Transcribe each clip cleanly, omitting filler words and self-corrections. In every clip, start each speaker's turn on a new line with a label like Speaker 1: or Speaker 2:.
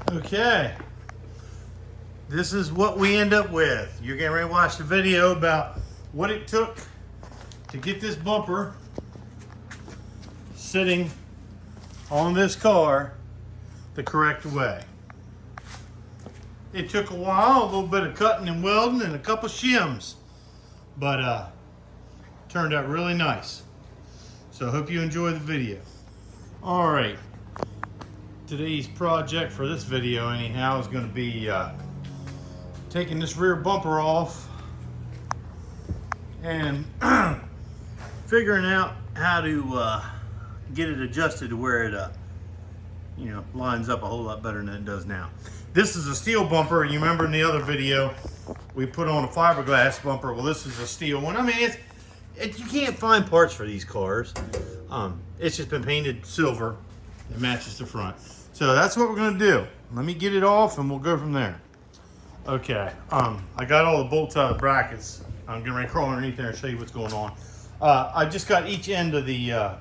Speaker 1: Okay, this is what we end up with. You're getting ready to watch the video about what it took to get this bumper sitting on this car the correct way. It took a while, a little bit of cutting and welding and a couple shims, but turned out really nice. So I hope you enjoy the video. All right, today's project for this video anyhow is going to be taking this rear bumper off and figuring out how to get it adjusted to where it lines up a whole lot better than it does now. This is a steel bumper. You remember in the other video we put on a fiberglass bumper. Well, this is a steel one. I mean, you can't find parts for these cars. It's just been painted silver. It matches the front. So that's what we're going to do. Let me get it off and we'll go from there. Okay, I got all the bolts out of the brackets. I'm getting ready to crawl underneath there and show you what's going on. I just got each end of the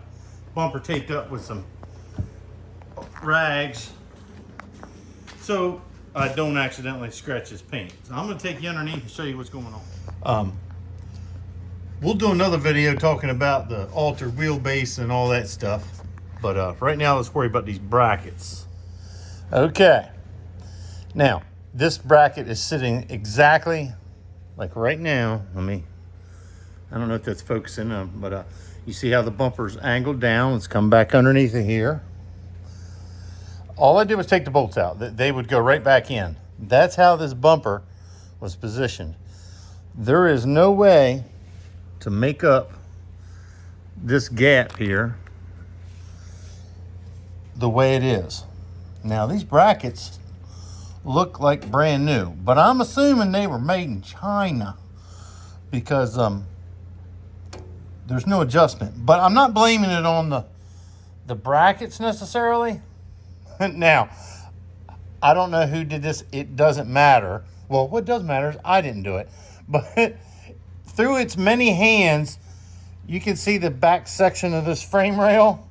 Speaker 1: bumper taped up with some rags so I don't accidentally scratch this paint. So I'm going to take you underneath and show you what's going on. We'll do another video talking about the altered wheelbase and all that stuff. But right now, let's worry about these brackets. Okay. Now, this bracket is sitting exactly like right now. I don't know if that's focusing on, but you see how the bumper's angled down. Let's come back underneath it here. All I did was take the bolts out. They would go right back in. That's how this bumper was positioned. There is no way to make up this gap here the way it is. Now, these brackets look like brand new, but I'm assuming they were made in China because there's no adjustment. But I'm not blaming it on the brackets necessarily. Now, I don't know who did this. It doesn't matter. Well, what does matter is I didn't do it. But through its many hands, you can see the back section of this frame rail.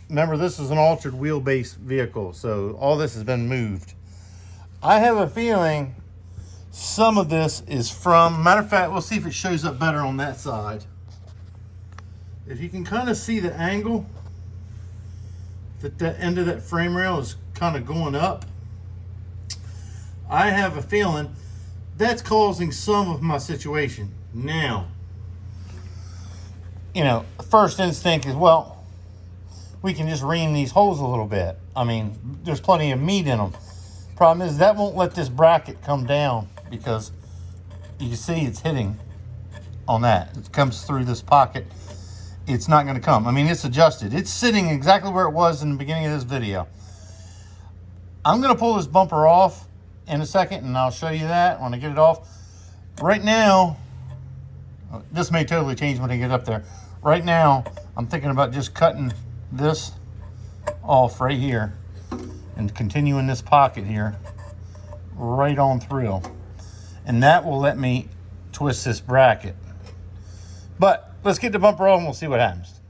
Speaker 1: Remember, this is an altered wheelbase vehicle, so all this has been moved. I have a feeling some of this is from, matter of fact, we'll see if it shows up better on that side. If you can kind of see the angle that the end of that frame rail is kind of going up, I have a feeling that's causing some of my situation. Now, first instinct is, well, we can just ream these holes a little bit. I mean, there's plenty of meat in them. Problem is that won't let this bracket come down because you can see it's hitting on that. It comes through this pocket. It's not going to come. I mean, it's adjusted. It's sitting exactly where it was in the beginning of this video. I'm going to pull this bumper off in a second, and I'll show you that when I get it off. Right now, this may totally change when I get up there. Right now, I'm thinking about just cutting this off right here and continuing this pocket here right on through, and that will let me twist this bracket. But let's get the bumper off and we'll see what happens.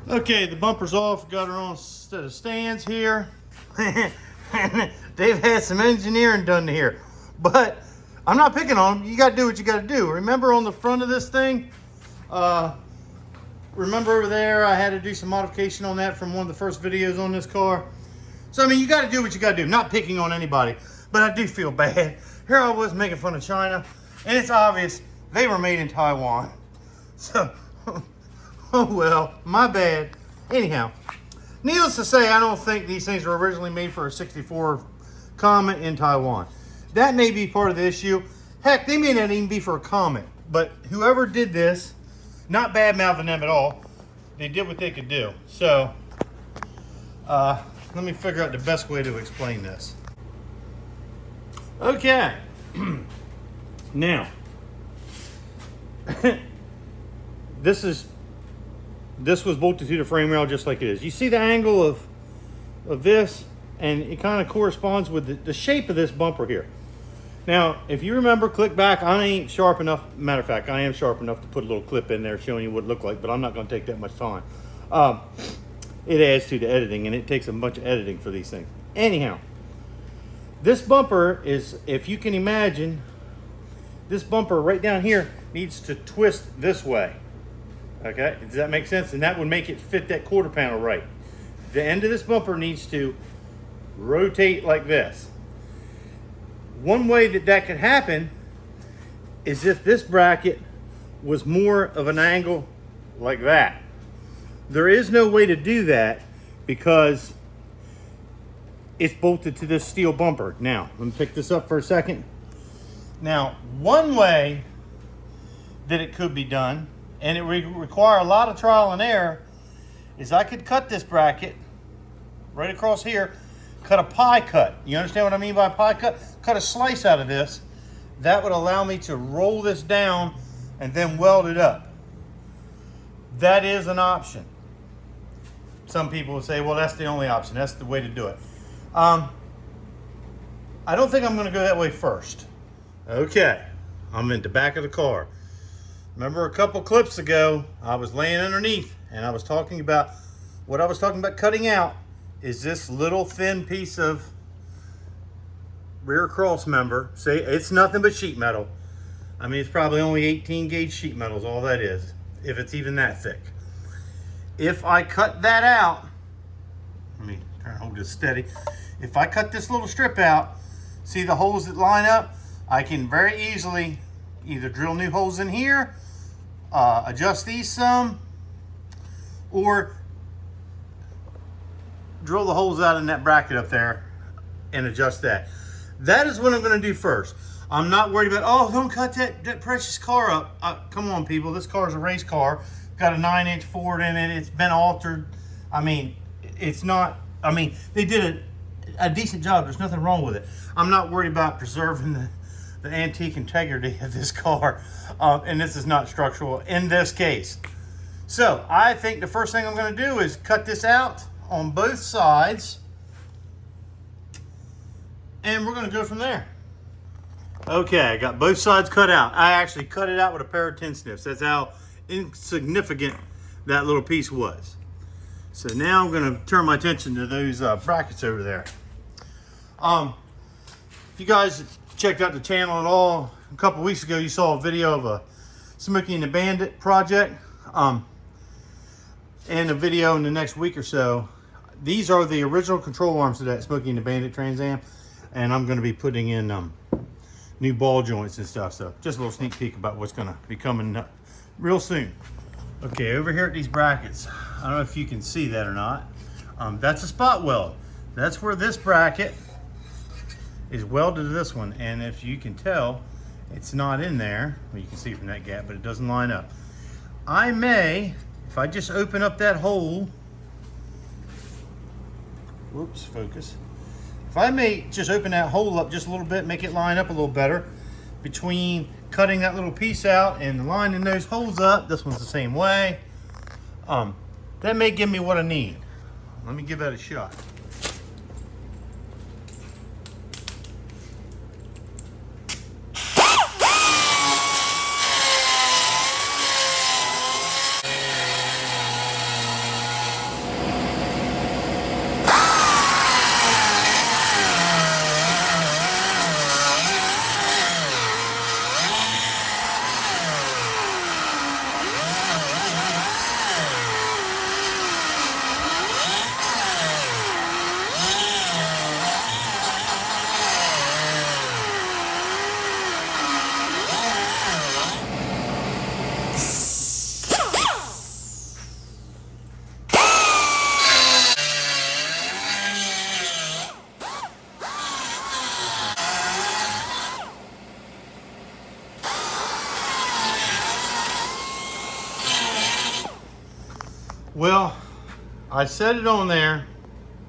Speaker 1: Okay, the bumper's off. Got her on a set of stands here. They've had some engineering done here, but I'm not picking on them. You got to do what you got to do. Remember on the front of this thing, remember over there, I had to do some modification on that from one of the first videos on this car. So, I mean, you got to do what you got to do. Not picking on anybody, but I do feel bad. Here I was making fun of China, and it's obvious they were made in Taiwan. So, oh well, my bad. Anyhow, needless to say, I don't think these things were originally made for a 64 Comet in Taiwan. That may be part of the issue. Heck, they may not even be for a Comet. But whoever did this, not bad mouthing them at all, they did what they could do. So, let me figure out the best way to explain this. Okay. Now, this was bolted to the frame rail just like it is. You see the angle of this, and it kind of corresponds with the shape of this bumper here. Now, if you remember, click back. I ain't sharp enough. Matter of fact, I am sharp enough to put a little clip in there showing you what it looked like, but I'm not going to take that much time. it adds to the editing, and it takes a bunch of editing for these things. Anyhow, this bumper is, if you can imagine, this bumper right down here needs to twist this way. Okay, does that make sense? And that would make it fit that quarter panel right. The end of this bumper needs to rotate like this. One way that that could happen is if this bracket was more of an angle like that. There is no way to do that because it's bolted to this steel bumper. Now, let me pick this up for a second. Now, one way that it could be done, and it would require a lot of trial and error, is I could cut this bracket right across here, cut a pie cut. You understand what I mean by a pie cut? Cut a slice out of this. That would allow me to roll this down and then weld it up. That is an option. Some people will say, well, that's the only option. That's the way to do it. I don't think I'm going to go that way first. Okay, I'm in the back of the car. Remember a couple clips ago, I was laying underneath and I was talking about, what I was talking about cutting out is this little thin piece of rear cross member. See, it's nothing but sheet metal. I mean, it's probably only 18 gauge sheet metal is all that is, if it's even that thick. If I cut that out, let me try to hold this steady. If I cut this little strip out, see the holes that line up? I can very easily either drill new holes in here, adjust these some, or drill the holes out in that bracket up there and adjust that. That is what I'm going to do first. I'm not worried about, oh, don't cut that precious car up. Come on, people. This car is a race car. Got a 9-inch Ford in it. It's been altered. I mean, it's not, I mean, they did a decent job. There's nothing wrong with it. I'm not worried about preserving the antique integrity of this car. And this is not structural in this case. So I think the first thing I'm going to do is cut this out on both sides. And we're going to go from there. Okay, I got both sides cut out. I actually cut it out with a pair of 10 snips. That's how insignificant that little piece was. So now I'm going to turn my attention to those brackets over there. If you guys checked out the channel at all, a couple weeks ago you saw a video of a Smokey and the Bandit project. And a video in the next week or so. These are the original control arms to that Smokey and the Bandit Trans Am. And I'm going to be putting in new ball joints and stuff. So just a little sneak peek about what's going to be coming up real soon. Okay, over here at these brackets, I don't know if you can see that or not. That's a spot weld. That's where this bracket is welded to this one. And if you can tell, it's not in there. Well, you can see from that gap, but it doesn't line up. I may, if I just open up that hole, whoops, focus. If I may just open that hole up just a little bit, make it line up a little better between cutting that little piece out and lining those holes up. This one's the same way. That may give me what I need. Let me give that a shot. Well, I set it on there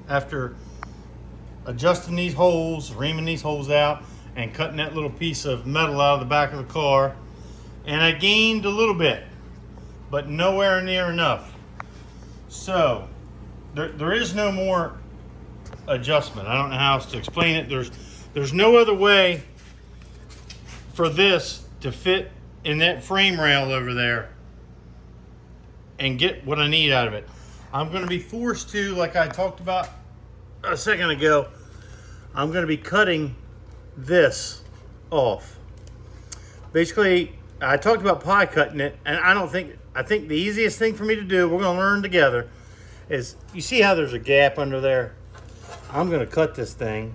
Speaker 1: after adjusting these holes, reaming these holes out, and cutting that little piece of metal out of the back of the car. And I gained a little bit, but nowhere near enough. So there is no more adjustment. I don't know how else to explain it. There's no other way for this to fit in that frame rail over there and get what I need out of it. I'm going to be forced to, like I talked about a second ago, I'm going to be cutting this off. Basically, I talked about pie cutting it, and I think the easiest thing for me to do, we're going to learn together, is you see how there's a gap under there? I'm going to cut this thing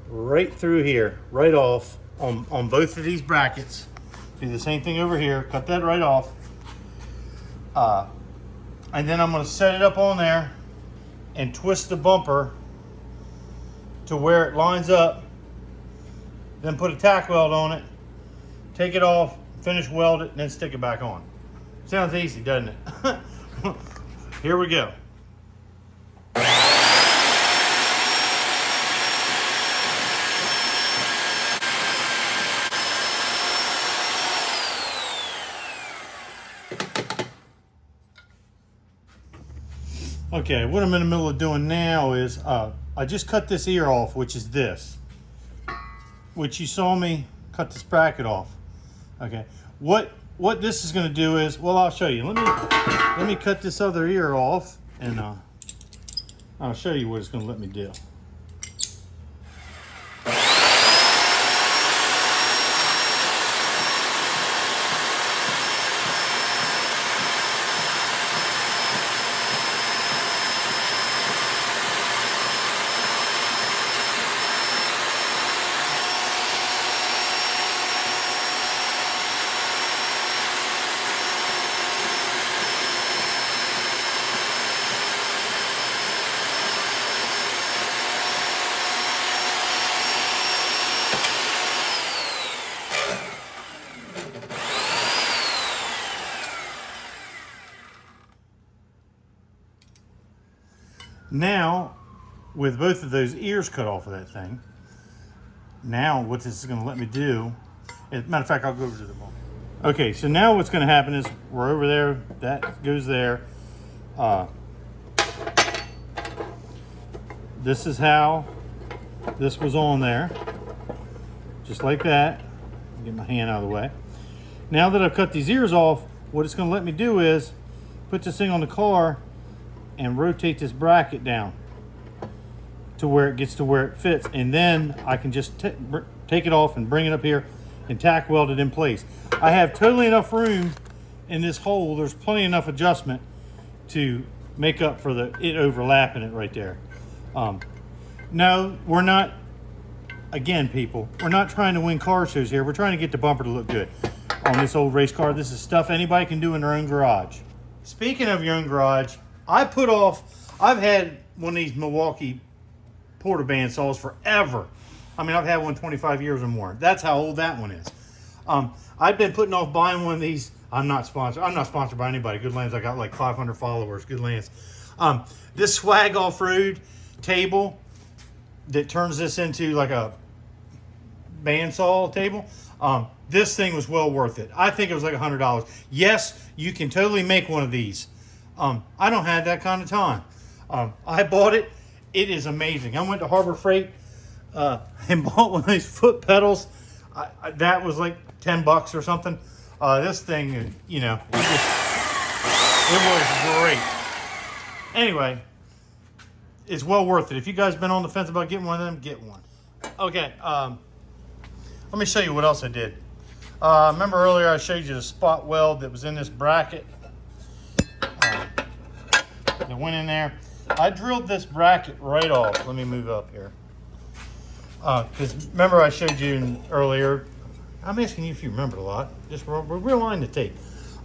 Speaker 1: right through here, right off on both of these brackets. Do the same thing over here, cut that right off. And then I'm going to set it up on there and twist the bumper to where it lines up. Then put a tack weld on it, take it off, finish weld it, and then stick it back on. Sounds easy, doesn't it? Here we go. Okay, what I'm in the middle of doing now is I just cut this ear off, which is this, which you saw me cut this bracket off. Okay, what this is going to do is, well, I'll show you. Let me cut this other ear off, and I'll show you what it's going to let me do. Now, with both of those ears cut off of that thing, now what this is going to let me do, matter of fact, I'll go over to the ball. Okay, so now what's going to happen is we're over there, that goes there. This is how this was on there, just like that. Get my hand out of the way. Now that I've cut these ears off, what it's going to let me do is put this thing on the car and rotate this bracket down to where it gets to where it fits, and then I can just take it off and bring it up here and tack weld it in place. I have totally enough room in this hole. There's plenty enough adjustment to make up for it overlapping it right there. No, we're not, again, people, we're not trying to win car shows here. We're trying to get the bumper to look good on this old race car. This is stuff anybody can do in their own garage. Speaking of your own garage, I've had one of these Milwaukee porta band saws forever. I mean, I've had one 25 years or more. That's how old that one is. I've been putting off buying one of these. I'm not sponsored by anybody. Good Lands, I got like 500 followers. Good Lands. This Swag Off-Road table that turns this into like a bandsaw table. This thing was well worth it. I think it was like $100. Yes, you can totally make one of these. I don't have that kind of time. I bought it. It is amazing. I went to Harbor Freight and bought one of these foot pedals. That was like $10 or something. This thing, you know, it was great. Anyway, it's well worth it. If you guys been on the fence about getting one of them, get one. Okay, let me show you what else I did. Remember earlier I showed you the spot weld that was in this bracket that went in there. I drilled this bracket right off. Let me move up here. Because remember I showed you earlier, I'm asking you if you remember a lot. Just rewind the tape.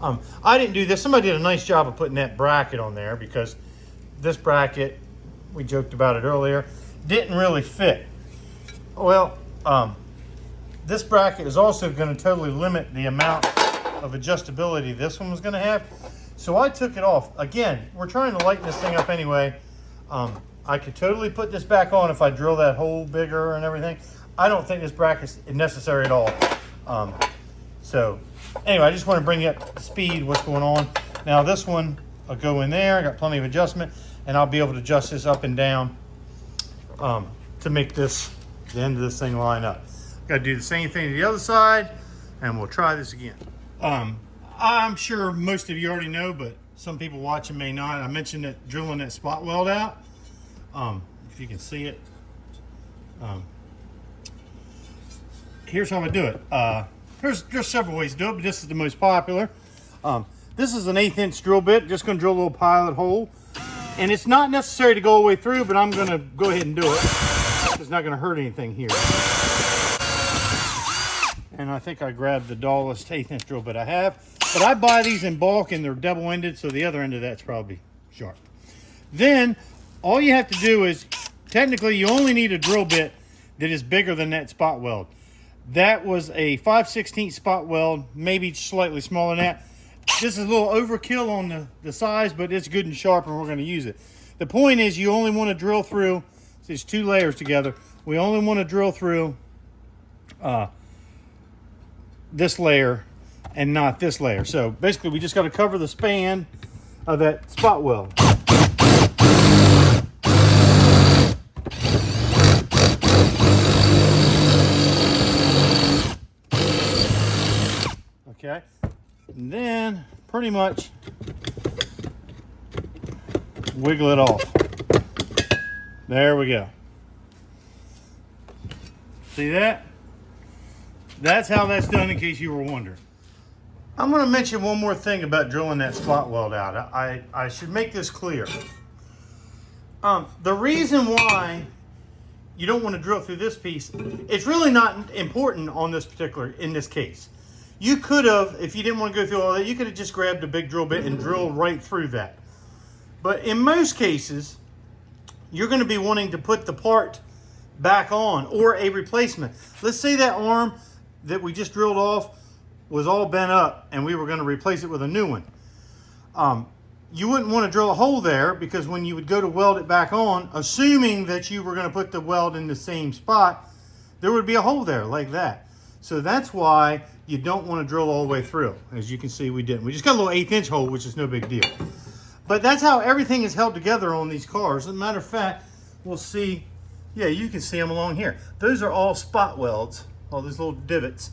Speaker 1: I didn't do this. Somebody did a nice job of putting that bracket on there because this bracket, we joked about it earlier, didn't really fit. Well, this bracket is also going to totally limit the amount of adjustability this one was going to have. So I took it off. Again, we're trying to lighten this thing up anyway. I could totally put this back on if I drill that hole bigger and everything. I don't think this bracket's necessary at all. So anyway, I just want to bring you up to speed what's going on. Now this one, I'll go in there. I got plenty of adjustment, and I'll be able to adjust this up and down to make this, the end of this thing line up. Got to do the same thing to the other side, and we'll try this again. I'm sure most of you already know, but some people watching may not. I mentioned that drilling that spot weld out. If you can see it. Here's how I do it. There's several ways to do it, but this is the most popular. This is an 1/8 inch drill bit. Just gonna drill a little pilot hole. And it's not necessary to go all the way through, but I'm gonna go ahead and do it. It's not gonna hurt anything here. And I think I grabbed the dullest 1/8 inch drill bit I have. But I buy these in bulk and they're double-ended, so the other end of that's probably sharp. Then, all you have to do is, technically you only need a drill bit that is bigger than that spot weld. That was a 5/16 spot weld, maybe slightly smaller than that. This is a little overkill on the size, but it's good and sharp and we're gonna use it. The point is you only wanna drill through, there's 2 layers together. We only wanna drill through this layer and not this layer. So basically we just gotta cover the span of that spot weld. Okay, and then pretty much wiggle it off. There we go. See that? That's how that's done, in case you were wondering. I'm going to mention one more thing about drilling that spot weld out. I should make this clear. The reason why you don't want to drill through this piece, it's really not important on this in this case. You could have, if you didn't want to go through all that, you could have just grabbed a big drill bit and drilled right through that. But in most cases, you're going to be wanting to put the part back on or a replacement. Let's say that arm that we just drilled off was all bent up and we were going to replace it with a new one. You wouldn't want to drill a hole there, because when you would go to weld it back on, assuming that you were going to put the weld in the same spot, there would be a hole there like that. So that's why you don't want to drill all the way through. As you can see, we didn't. We just got a little 1/8 inch hole, which is no big deal. But that's how everything is held together on these cars. As a matter of fact, we'll see, yeah, you can see them along here. Those are all spot welds, all these little divots.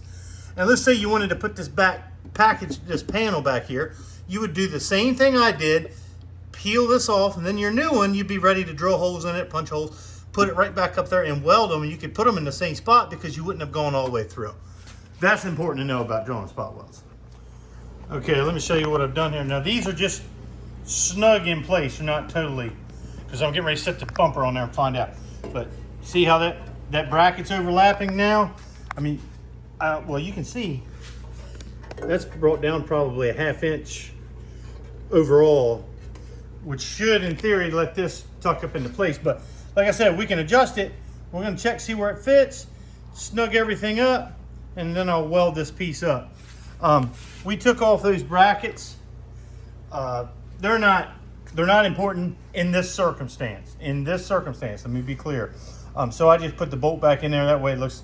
Speaker 1: And let's say you wanted to put this this panel back here, you would do the same thing I did, peel this off, and then your new one, you'd be ready to drill holes in it, punch holes, put it right back up there and weld them, and you could put them in the same spot because you wouldn't have gone all the way through. That's important to know about drilling spot welds. Okay, let me show you what I've done here. Now these are just snug in place, they're not totally, because I'm getting ready to set the bumper on there and find out. But see how that bracket's overlapping now? I mean, well, you can see that's brought down probably a 1/2 inch overall, which should, in theory, let this tuck up into place. But like I said, we can adjust it. We're going to check, see where it fits, snug everything up, and then I'll weld this piece up. We took off those brackets. They're not important in this circumstance. In this circumstance, let me be clear. So I just put the bolt back in there. That way it looks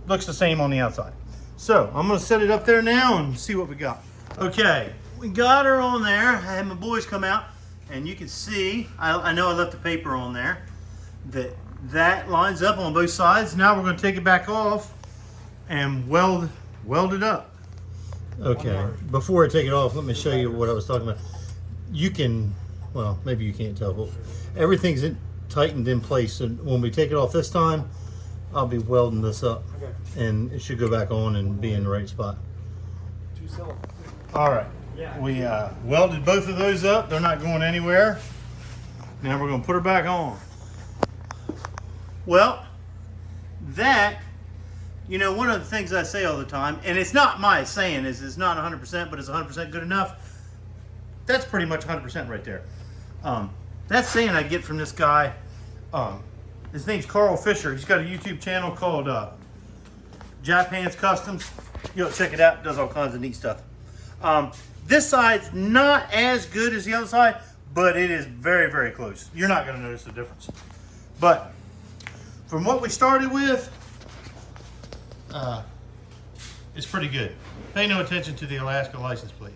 Speaker 1: the same on the outside. So I'm going to set it up there now and see what we got. Okay, we got her on there. I had my boys come out, and you can see, I know I left the paper on there, that lines up on both sides. Now we're going to take it back off and weld it up. Okay, before I take it off, let me show you what I was talking about. You can, well, maybe you can't tell, but everything's tightened in place. And when we take it off this time, I'll be welding this up. Okay. And it should go back on and be in the right spot. All right, we welded both of those up. They're not going anywhere. Now we're going to put her back on. Well, that, you know, one of the things I say all the time, and it's not my saying, is it's not 100%, but it's 100% good enough. That's pretty much 100% right there. That saying I get from this guy. His name's Carl Fisher. He's got a YouTube channel called Japan's Customs. You'll check it out. It does all kinds of neat stuff. This side's not as good as the other side, but it is very, very close. You're not going to notice the difference. But from what we started with, it's pretty good. Pay no attention to the Alaska license plate.